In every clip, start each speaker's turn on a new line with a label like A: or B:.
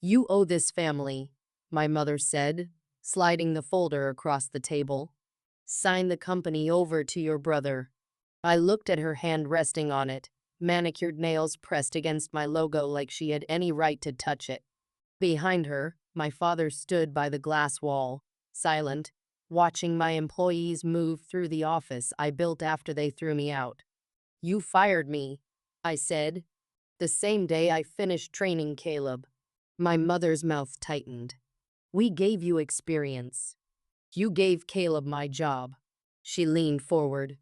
A: You owe this family, my mother said, sliding the folder across the table. Sign the company over to your brother. I looked at her hand resting on it, manicured nails pressed against my logo like she had any right to touch it. Behind her, my father stood by the glass wall, silent, watching my employees move through the office I built after they threw me out. You fired me, I said, the same day I finished training Caleb. My mother's mouth tightened. We gave you experience. You gave Caleb my job. She leaned forward.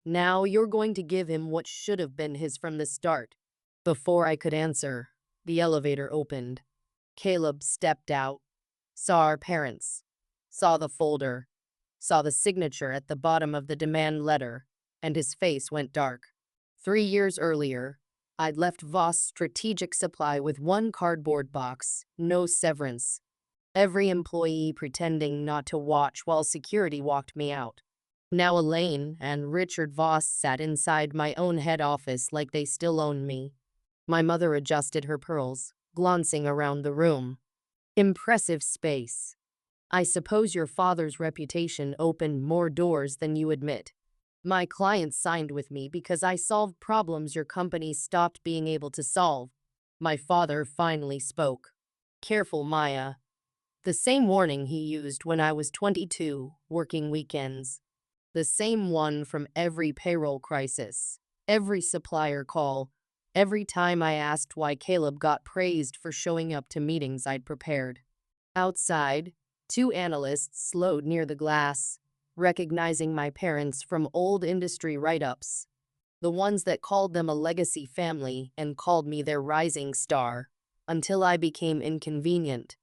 A: Now you're going to give him what should have been his from the start. Before I could answer, the elevator opened. Caleb stepped out, saw our parents, saw the folder, saw the signature at the bottom of the demand letter, and his face went dark. 3 years earlier, I'd left Voss Strategic Supply with one cardboard box, no severance. Every employee pretending not to watch while security walked me out. Now Elaine and Richard Voss sat inside my own head office like they still owned me. My mother adjusted her pearls, glancing around the room. Impressive space. I suppose your father's reputation opened more doors than you admit. My clients signed with me because I solved problems your company stopped being able to solve. My father finally spoke. Careful, Maya. The same warning he used when I was 22, working weekends. The same one from every payroll crisis, every supplier call, every time I asked why Caleb got praised for showing up to meetings I'd prepared. Outside, two analysts slowed near the glass, recognizing my parents from old industry write-ups, the ones that called them a legacy family and called me their rising star, until I became inconvenient.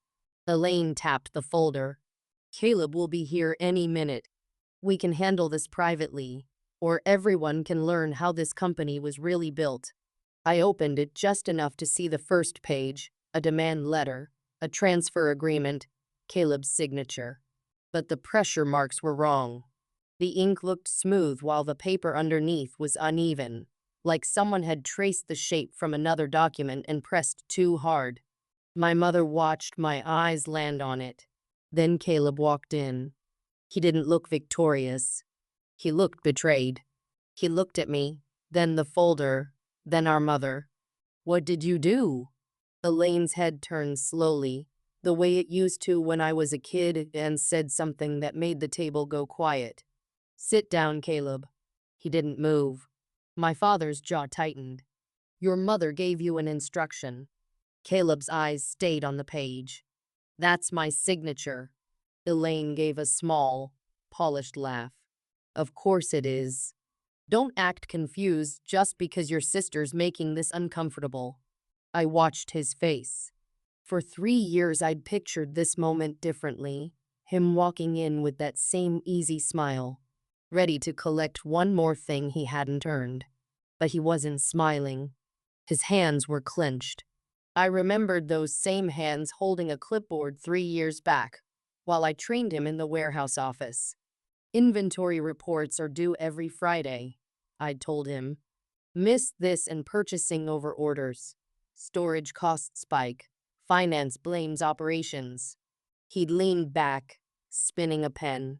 A: Elaine tapped the folder. Caleb will be here any minute. We can handle this privately, or everyone can learn how this company was really built. I opened it just enough to see the first page, a demand letter, a transfer agreement, Caleb's signature. But the pressure marks were wrong. The ink looked smooth while the paper underneath was uneven, like someone had traced the shape from another document and pressed too hard. My mother watched my eyes land on it. Then Caleb walked in. He didn't look victorious. He looked betrayed. He looked at me, then the folder, then our mother. What did you do? Elaine's head turned slowly, the way it used to when I was a kid, and said something that made the table go quiet. Sit down, Caleb. He didn't move. My father's jaw tightened. Your mother gave you an instruction. Caleb's eyes stayed on the page. That's my signature. Elaine gave a small, polished laugh. Of course it is. Don't act confused just because your sister's making this uncomfortable. I watched his face. For 3 years I'd pictured this moment differently, him walking in with that same easy smile, ready to collect one more thing he hadn't earned. But he wasn't smiling. His hands were clenched. I remembered those same hands holding a clipboard 3 years back, while I trained him in the warehouse office. Inventory reports are due every Friday, I'd told him. Miss this and purchasing over orders. Storage costs spike. Finance blames operations. He'd leaned back, spinning a pen.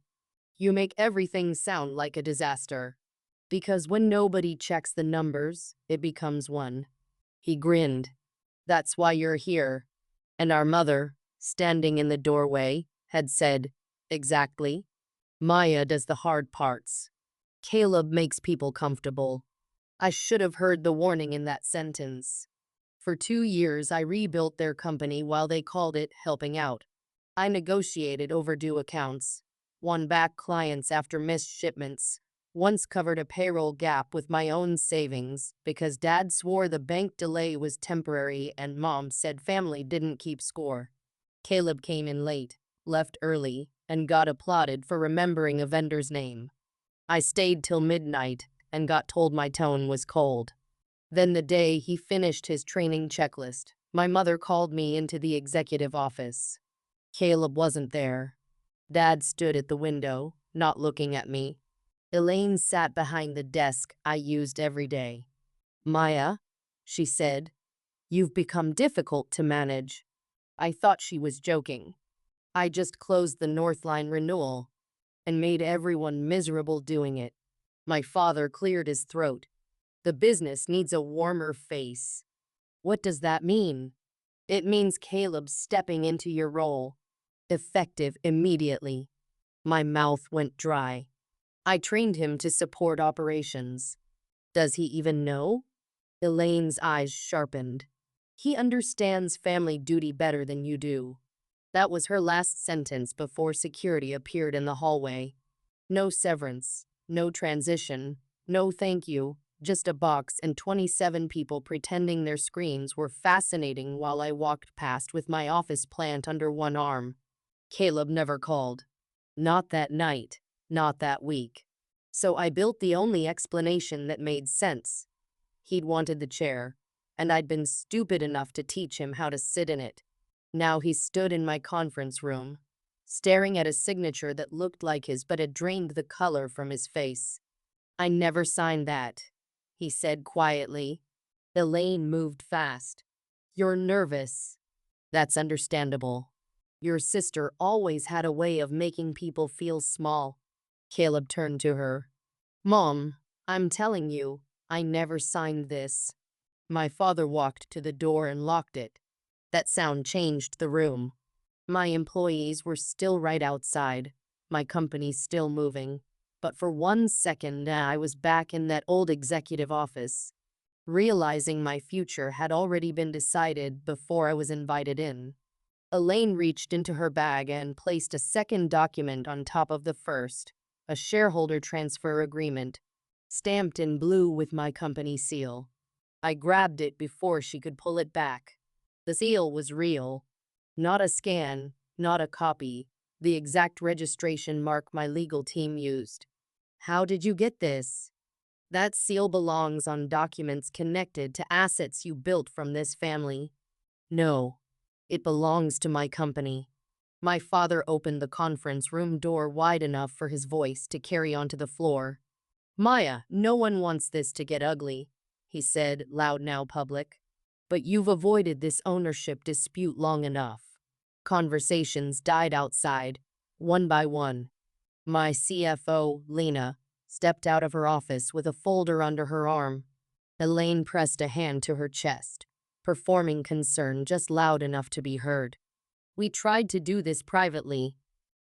A: You make everything sound like a disaster. Because when nobody checks the numbers, it becomes one. He grinned. That's why you're here. And our mother, standing in the doorway, had said, exactly. Maya does the hard parts. Caleb makes people comfortable. I should have heard the warning in that sentence. For 2 years, I rebuilt their company while they called it helping out. I negotiated overdue accounts, won back clients after missed shipments, once covered a payroll gap with my own savings because Dad swore the bank delay was temporary and Mom said family didn't keep score. Caleb came in late, left early, and got applauded for remembering a vendor's name. I stayed till midnight and got told my tone was cold. Then the day he finished his training checklist, my mother called me into the executive office. Caleb wasn't there. Dad stood at the window, not looking at me. Elaine sat behind the desk I used every day. Maya, she said, you've become difficult to manage. I thought she was joking. I just closed the Northline renewal and made everyone miserable doing it. My father cleared his throat. The business needs a warmer face. What does that mean? It means Caleb stepping into your role. Effective immediately. My mouth went dry. I trained him to support operations. Does he even know? Elaine's eyes sharpened. He understands family duty better than you do. That was her last sentence before security appeared in the hallway. No severance, no transition, no thank you, just a box and 27 people pretending their screens were fascinating while I walked past with my office plant under one arm. Caleb never called. Not that night, not that week. So I built the only explanation that made sense. He'd wanted the chair, and I'd been stupid enough to teach him how to sit in it. Now he stood in my conference room, staring at a signature that looked like his but had drained the color from his face. I never signed that, he said quietly. Elaine moved fast. You're nervous. That's understandable. Your sister always had a way of making people feel small. Caleb turned to her. Mom, I'm telling you, I never signed this. My father walked to the door and locked it. That sound changed the room. My employees were still right outside, my company still moving. But for 1 second, I was back in that old executive office, realizing my future had already been decided before I was invited in. Elaine reached into her bag and placed a second document on top of the first, a shareholder transfer agreement, stamped in blue with my company seal. I grabbed it before she could pull it back. The seal was real. Not a scan, not a copy. The exact registration mark my legal team used. How did you get this? That seal belongs on documents connected to assets you built from this family. No, it belongs to my company. My father opened the conference room door wide enough for his voice to carry onto the floor. Maya, no one wants this to get ugly, he said, loud now public. But you've avoided this ownership dispute long enough. Conversations died outside, one by one. My CFO, Lena, stepped out of her office with a folder under her arm. Elaine pressed a hand to her chest, performing concern just loud enough to be heard. We tried to do this privately,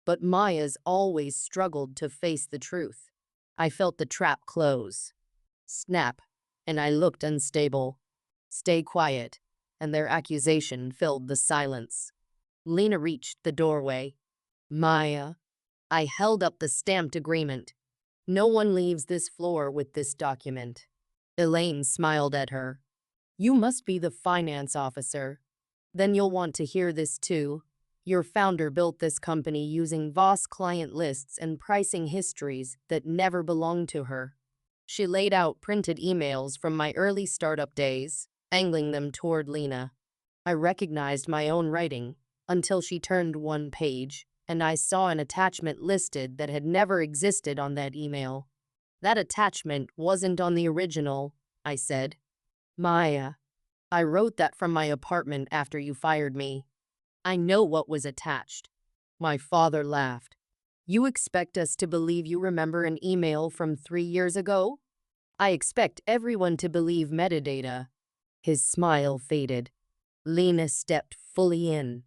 A: but Maya's always struggled to face the truth. I felt the trap close. Snap, and I looked unstable. Stay quiet, and their accusation filled the silence. Lena reached the doorway. Maya. I held up the stamped agreement. No one leaves this floor with this document. Elaine smiled at her. You must be the finance officer. Then you'll want to hear this too. Your founder built this company using Voss client lists and pricing histories that never belonged to her. She laid out printed emails from my early startup days, angling them toward Lena. I recognized my own writing until she turned one page, and I saw an attachment listed that had never existed on that email. That attachment wasn't on the original, I said. Maya, I wrote that from my apartment after you fired me. I know what was attached. My father laughed. You expect us to believe you remember an email from 3 years ago? I expect everyone to believe metadata. His smile faded. Lena stepped fully in.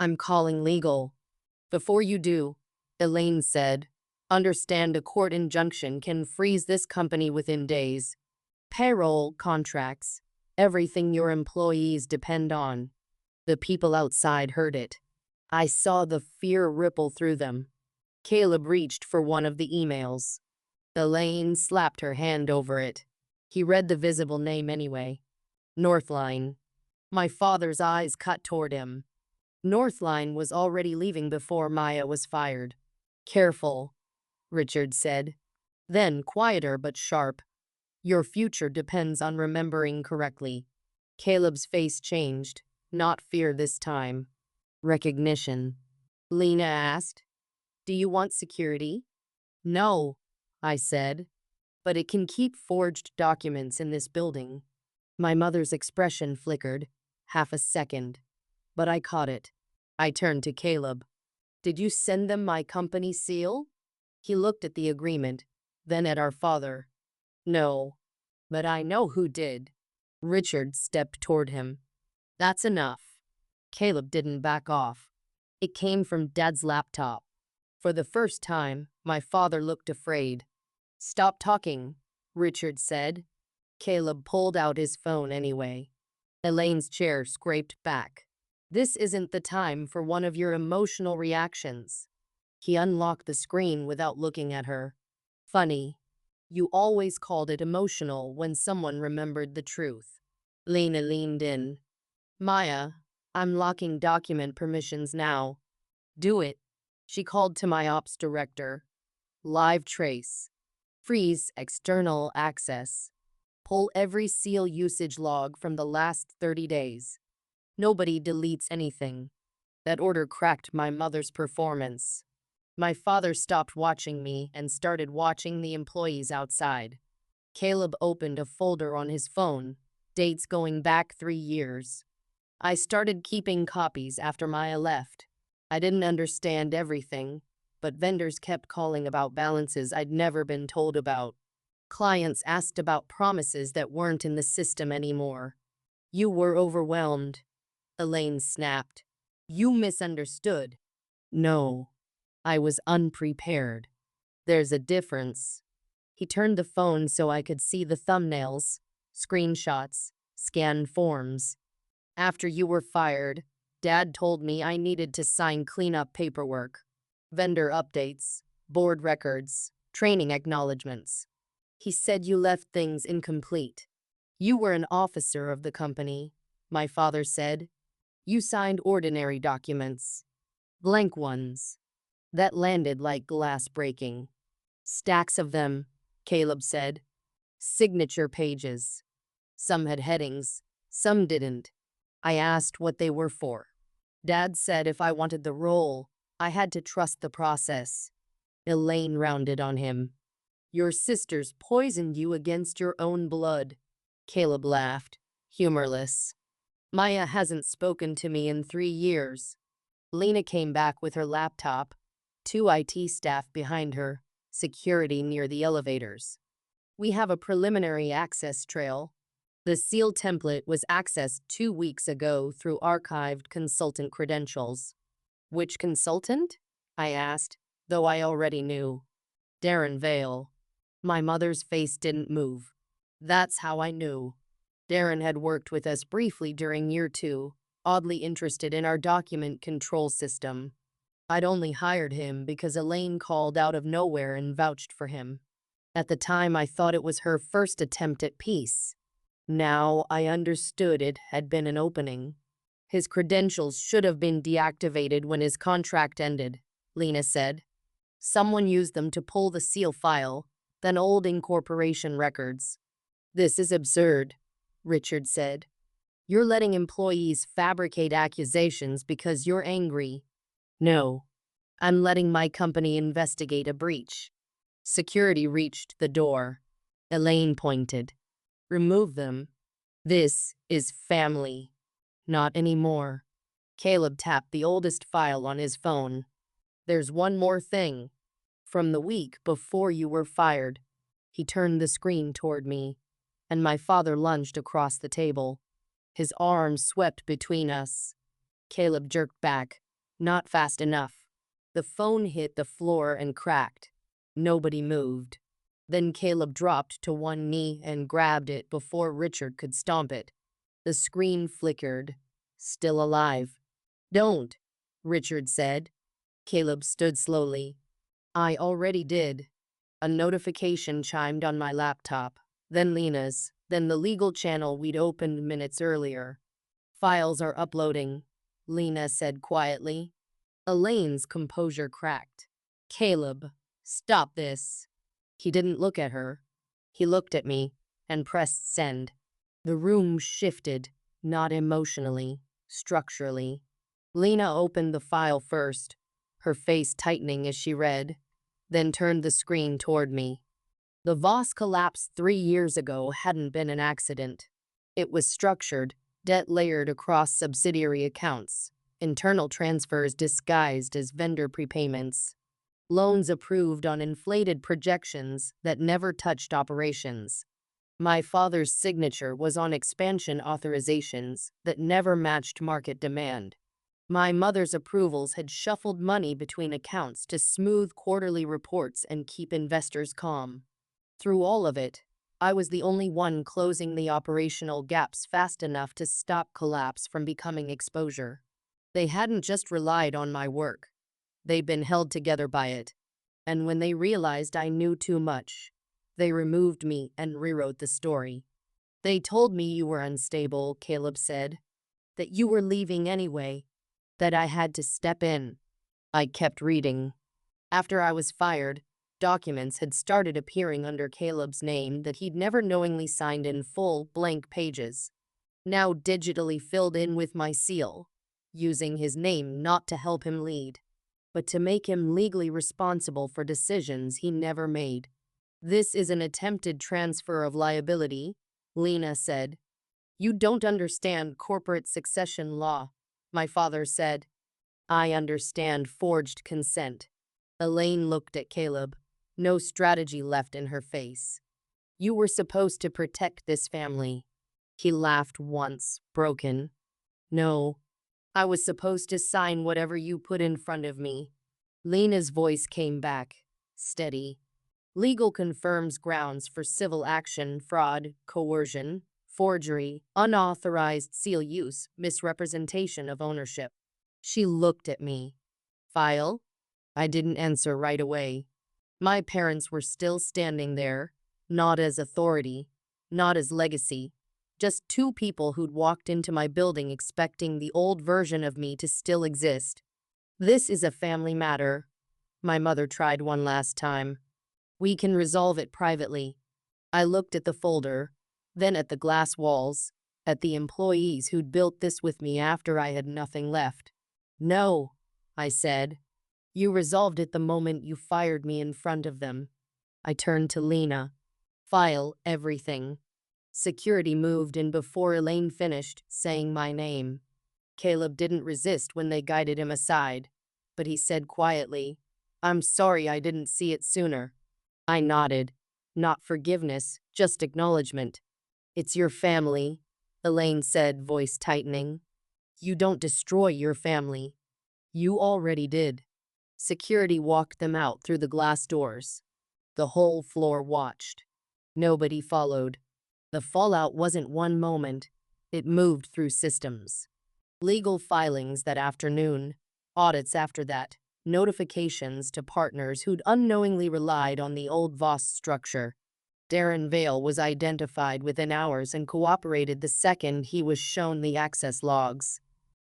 A: I'm calling legal. Before you do, Elaine said, understand a court injunction can freeze this company within days. Payroll, contracts, everything your employees depend on. The people outside heard it. I saw the fear ripple through them. Caleb reached for one of the emails. Elaine slapped her hand over it. He read the visible name anyway. Northline. My father's eyes cut toward him. Northline was already leaving before Maya was fired. Careful, Richard said. Then, quieter but sharp. Your future depends on remembering correctly. Caleb's face changed. Not fear this time. Recognition. Lena asked. Do you want security? No, I said. But it can keep forged documents in this building. My mother's expression flickered. Half a second. but I caught it. I turned to Caleb. Did you send them my company seal? He looked at the agreement, then at our father. No, but I know who did. Richard stepped toward him. That's enough. Caleb didn't back off. It came from Dad's laptop. For the first time, my father looked afraid. Stop talking, Richard said. Caleb pulled out his phone anyway. Elaine's chair scraped back. This isn't the time for one of your emotional reactions. He unlocked the screen without looking at her. Funny. You always called it emotional when someone remembered the truth. Lena leaned in. Maya, I'm locking document permissions now. Do it. She called to my ops director. Live trace. Freeze external access. Pull every seal usage log from the last 30 days. Nobody deletes anything. That order cracked my mother's performance. My father stopped watching me and started watching the employees outside. Caleb opened a folder on his phone, dates going back 3 years. I started keeping copies after Maya left. I didn't understand everything, but vendors kept calling about balances I'd never been told about. Clients asked about promises that weren't in the system anymore. You were overwhelmed, Elaine snapped. You misunderstood. No, I was unprepared. There's a difference. He turned the phone so I could see the thumbnails, screenshots, scanned forms. After you were fired, Dad told me I needed to sign cleanup paperwork, vendor updates, board records, training acknowledgments. He said you left things incomplete. You were an officer of the company, my father said. You signed ordinary documents. Blank ones. That landed like glass breaking. Stacks of them, Caleb said. Signature pages. Some had headings, some didn't. I asked what they were for. Dad said if I wanted the role, I had to trust the process. Elaine rounded on him. Your sisters poisoned you against your own blood. Caleb laughed, humorless. Maya hasn't spoken to me in 3 years. Lena came back with her laptop, 2 IT staff behind her, security near the elevators. We have a preliminary access trail. The seal template was accessed 2 weeks ago through archived consultant credentials. Which consultant? I asked, though I already knew. Darren Vale. My mother's face didn't move. That's how I knew. Darren had worked with us briefly during year 2, oddly interested in our document control system. I'd only hired him because Elaine called out of nowhere and vouched for him. At the time, I thought it was her first attempt at peace. Now I understood it had been an opening. His credentials should have been deactivated when his contract ended, Lena said. Someone used them to pull the seal file, then old incorporation records. This is absurd, Richard said. You're letting employees fabricate accusations because you're angry. No, I'm letting my company investigate a breach. Security reached the door. Elaine pointed. Remove them. This is family. Not anymore. Caleb tapped the oldest file on his phone. There's one more thing. From the week before you were fired. He turned the screen toward me, and my father lunged across the table. His arms swept between us. Caleb jerked back. Not fast enough. The phone hit the floor and cracked. Nobody moved. Then Caleb dropped to one knee and grabbed it before Richard could stomp it. The screen flickered. Still alive. Don't, Richard said. Caleb stood slowly. I already did. A notification chimed on my laptop, then Lena's, then the legal channel we'd opened minutes earlier. Files are uploading, Lena said quietly. Elaine's composure cracked. Caleb, stop this. He didn't look at her. He looked at me and pressed send. The room shifted, not emotionally, structurally. Lena opened the file first, her face tightening as she read, then turned the screen toward me. The Voss collapse 3 years ago hadn't been an accident. It was structured, debt layered across subsidiary accounts, internal transfers disguised as vendor prepayments, loans approved on inflated projections that never touched operations. My father's signature was on expansion authorizations that never matched market demand. My mother's approvals had shuffled money between accounts to smooth quarterly reports and keep investors calm. Through all of it, I was the only one closing the operational gaps fast enough to stop collapse from becoming exposure. They hadn't just relied on my work. They'd been held together by it. And when they realized I knew too much, they removed me and rewrote the story. They told me you were unstable, Caleb said. That you were leaving anyway. That I had to step in. I kept reading. After I was fired, documents had started appearing under Caleb's name that he'd never knowingly signed in full, blank pages. Now digitally filled in with my seal, using his name not to help him lead, but to make him legally responsible for decisions he never made. This is an attempted transfer of liability, Lena said. You don't understand corporate succession law, my father said. I understand forged consent. Elaine looked at Caleb, no strategy left in her face. You were supposed to protect this family. He laughed once, broken. No, I was supposed to sign whatever you put in front of me. Lena's voice came back, steady. Legal confirms grounds for civil action, fraud, coercion, forgery, unauthorized seal use, misrepresentation of ownership. She looked at me. File? I didn't answer right away. My parents were still standing there, not as authority, not as legacy, just two people who'd walked into my building expecting the old version of me to still exist. This is a family matter. My mother tried one last time. We can resolve it privately. I looked at the folder, then at the glass walls, at the employees who'd built this with me after I had nothing left. No, I said. You resolved it the moment you fired me in front of them. I turned to Lena. File everything. Security moved in before Elaine finished saying my name. Caleb didn't resist when they guided him aside, but he said quietly, I'm sorry I didn't see it sooner. I nodded. Not forgiveness, just acknowledgement. It's your family, Elaine said, voice tightening. You don't destroy your family. You already did. Security walked them out through the glass doors. The whole floor watched. Nobody followed. The fallout wasn't one moment. It moved through systems. Legal filings that afternoon, audits after that, notifications to partners who'd unknowingly relied on the old Voss structure. Darren Vale was identified within hours and cooperated the second he was shown the access logs.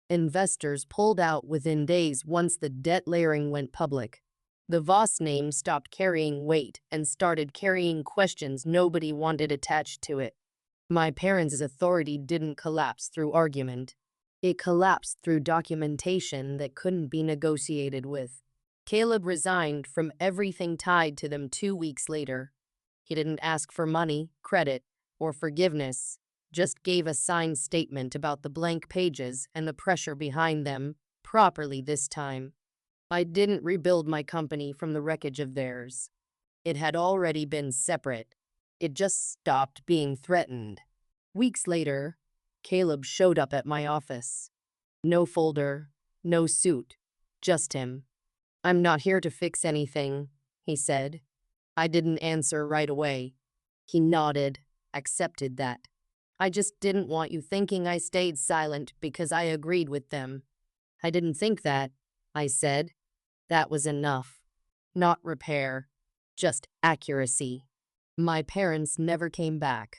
A: Investors pulled out within days once the debt layering went public. The Voss name stopped carrying weight and started carrying questions nobody wanted attached to it. My parents' authority didn't collapse through argument. It collapsed through documentation that couldn't be negotiated with. Caleb resigned from everything tied to them 2 weeks later. He didn't ask for money, credit, or forgiveness, just gave a signed statement about the blank pages and the pressure behind them, properly this time. I didn't rebuild my company from the wreckage of theirs. It had already been separate. It just stopped being threatened. Weeks later, Caleb showed up at my office. No folder, no suit, just him. I'm not here to fix anything, he said. I didn't answer right away. He nodded, accepted that. I just didn't want you thinking I stayed silent because I agreed with them. I didn't think that, I said. That was enough. Not repair, just accuracy. My parents never came back.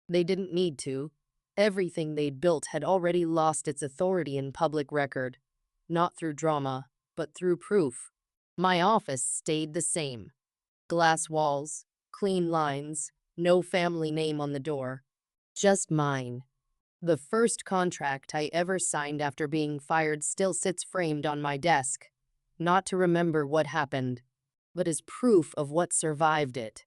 A: They didn't need to. Everything they'd built had already lost its authority in public record. Not through drama, but through proof. My office stayed the same. Glass walls, clean lines, no family name on the door. Just mine. The first contract I ever signed after being fired still sits framed on my desk. Not to remember what happened, but as proof of what survived it.